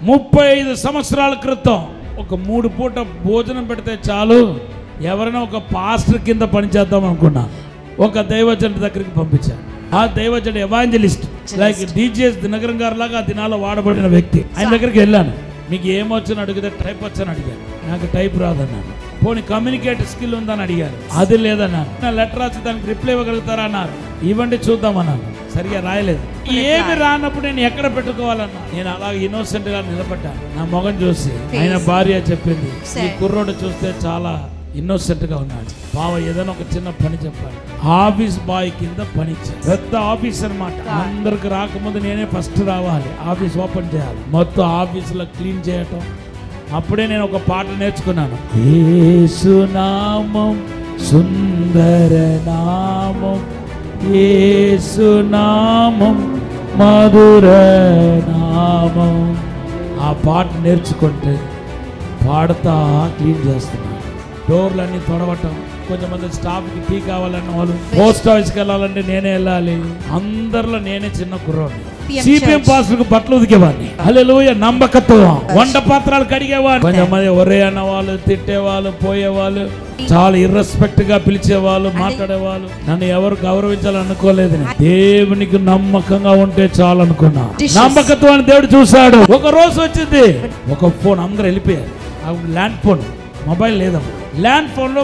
35 సంవత్సరాల క్రితం ఒక 3 పూట భోజనం పెడితే చాలు ఎవరైనా ఒక పాస్టర్ కింద పనిచేద్దాం అనుకున్నా. ఒక దైవజనుడి దగ్గరికి పంపించాను. ఆ దైవజనుడు ఎవాంజలిస్ట్ లైక్ డిజిఎస్ దినకరన్ గారు లాగా ఆ దినాల్లో వాడబడిన వ్యక్తి. ఆయన దగ్గరికి వెళ్ళాను. మీకు ఏమొచ్చని అడిగితే టైప్ వచ్చని అడిగాను. నాకు టైప్ రాదన్నాను. పోనీ కమ్యూనికేట్ స్కిల్ ఉందని అడిగారు. అది లేదన్నాను. నా లెటర్ రాసి దానికి రిప్లై ఇవ్వగలుగుతారా అన్నారు. ఇవ్వండి చూద్దామన్నాను. సరిగా రాయలేదు. ఏమి రానప్పుడు నేను ఎక్కడ పెట్టుకోవాలన్నా నేను అలా ఇన్నోసెంట్ గా నిలబడ్డాను. నా మొగం చూసి ఆయన భార్య చెప్పింది, ఈ కుర్రోడు చూస్తే చాలా ఇన్నోసెంట్ గా ఉన్నాడు. బావ ఏదైనా ఒక చిన్న పని చెప్పాలి. ఆఫీస్ బాయ్ కింద పని పెద్ద ఆఫీస్ అన్నమాట. అందరికి రాకముందు నేనే ఫస్ట్ రావాలి. ఆఫీస్ ఓపెన్ చేయాలి. మొత్తం ఆఫీసులో క్లీన్ చేయటం. అప్పుడే నేను ఒక పాట నేర్చుకున్నాను. యేసు నామం సుందర నామం, యేసు నామం మధుర నామం. ఆ పాట నేర్చుకుంటే పాడతా క్లీన్ చేస్తున్నాను. డోర్లన్నీ తొడవటం. కొంతమంది స్టాఫ్కి టీ కావాలన్న వాళ్ళు, పోస్ట్ ఆఫీస్కి వెళ్ళాలంటే నేనే వెళ్ళాలి. అందరిలో నేనే చిన్న కుర్రోడిని. సిపిఎం పాస్టర్కు బట్టలు ఉతికేవాడిని. హల్లెలూయా. నమ్మకత్వం. వంట పాత్రలు కడిగేవాడిని. కొంతమంది ఒరే అన్నవాళ్ళు, తిట్టేవాళ్ళు, పోయేవాళ్ళు, చాలా ఇర్రెస్పెక్ట్ గా పిలిచేవాళ్ళు, మాట్లాడేవాళ్ళు. నన్ను ఎవరు గౌరవించాలనుకోలేదు. దేవునికి నమ్మకంగా ఉంటే చాలు అనుకున్నా. నమ్మకత్వాన్ని దేవుడు చూశాడు. ఒక రోజు వచ్చింది, ఒక ఫోన్, అందరూ వెళ్ళిపోయారు. ల్యాండ్ ఫోన్, మొబైల్ లేదమ్మా. ల్యాండ్ ఫోన్ లో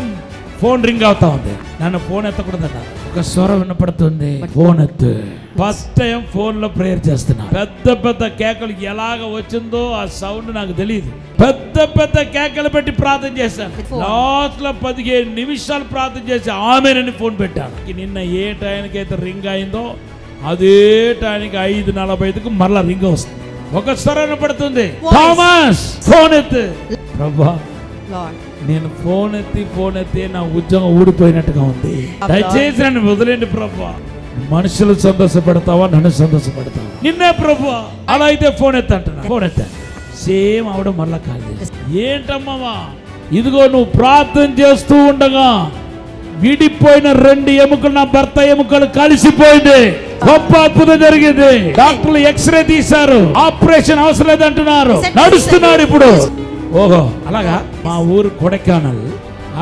ఫోన్ రింగ్ అవుతా ఉంది. నన్ను ఫోన్ ఎత్తకూడదట. ఒక స్వరం వినపడుతుంది, ఫోన్ ఎత్తు. ఫస్ట్ టైం ఫోన్ లో ప్రేయర్ చేస్తున్నా. పెద్ద పెద్ద కేకలు ఎలాగ వచ్చిందో ఆ సౌండ్ నాకు తెలియదు. పెద్ద పెద్ద కేకలు పెట్టి ప్రార్థన చేశాను. లాస్ట్ లో 15 నిమిషాలు ప్రార్థన చేసి ఆమెనని ఫోన్ పెట్టాను. నిన్న ఏ టైంకైతే రింగ్ అయిందో అదే టైంకి 5:45కు మరలా రింగ్ వస్తుంది. ఒక స్వరం వినపడుతుంది, థామస్ ఫోన్ ఎత్తు. ప్రభా, నేను ఫోన్ ఎత్తి నా ఉద్యోగం ఊడిపోయినట్టుగా ఉంది. దయచేసి నన్ను వదిలేండి ప్రభా. మనుషులు సంతోషపడతావా, నన్ను సంతోషపడతావా? నిన్నే ప్రభా. అలా అయితే ఫోన్ ఎత్త అంటున్నా. ఫోన్ ఎత్తాను. సేమ్ ఆవిడ మళ్ళా కాల్ చేసి, ఏంటమ్మా ఇదిగో నువ్వు ప్రార్థన చేస్తూ ఉండగా విడిపోయిన 2 ఎముకలు, నా భర్త ఎముకలు కలిసిపోయింది. గొప్ప అద్భుతం జరిగింది. డాక్టర్లు ఎక్స్రే తీశారు. ఆపరేషన్ అవసరం లేదంటున్నారు. నడుస్తున్నాడు ఇప్పుడు. ఓహో అలాగా. మా ఊరు కొడైకెనాల్.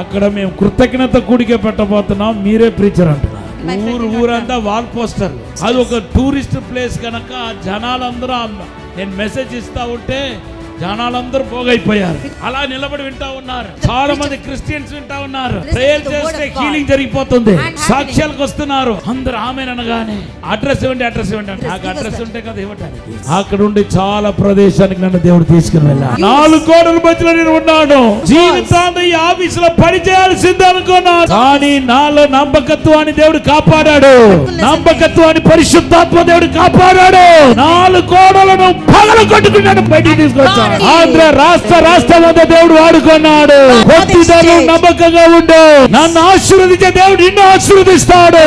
అక్కడ మేము కృతజ్ఞత కూడిక పెట్టబోతున్నాం. మీరే ప్రీచర్ అంటున్నారు. ఊరంతా వాల్ పోస్టర్. అది ఒక టూరిస్ట్ ప్లేస్ కనుక జనాలందరూ, నేను మెసేజ్ ఇస్తా ఉంటే జనాలందరూ పోగైపోయారు. అలా నిలబడి వింటా ఉన్నారు. చాలా మంది క్రిస్టియన్స్ వింటా ఉన్నారు. ప్రేయర్ చేస్తే హీలింగ్ జరిగిపోతుంది. సాక్ష్యాలకు వస్తున్నారు. అందరూ ఆమెననగానే అడ్రస్ ఇవ్వండి, అడ్రస్ ఇవ్వండి అంటే నాకు అడ్రస్ ఉంటే కదా ఇవ్వటానికి. అక్కడ ఉండి చాలా ప్రదేశానికి నన్ను దేవుడు తీసుకుని వెళ్ళాడు. 4 గోడల మధ్యలో నేను ఉన్నాను. జీవితాంతం ఈ ఆఫీస్ లో పని చేయాల్సిందే అనుకున్నాను. కానీ నాలో నమ్మకత్వాన్ని దేవుడు కాపాడాడు. నమ్మకత్వాన్ని పరిశుద్ధాత్మ దేవుడు కాపాడాడు. 4 గోడలను పగలు కొట్టుకున్నాడు, బయటికి తీసుకొచ్చాడు. ఆంధ్ర రాష్ట్రమంతా దేవుడు వాడుకున్నాడు. నమ్మకంగా ఉండు. నన్ను ఆశీర్వదించే దేవుడు నిన్ను ఆశీర్వదిస్తాడు.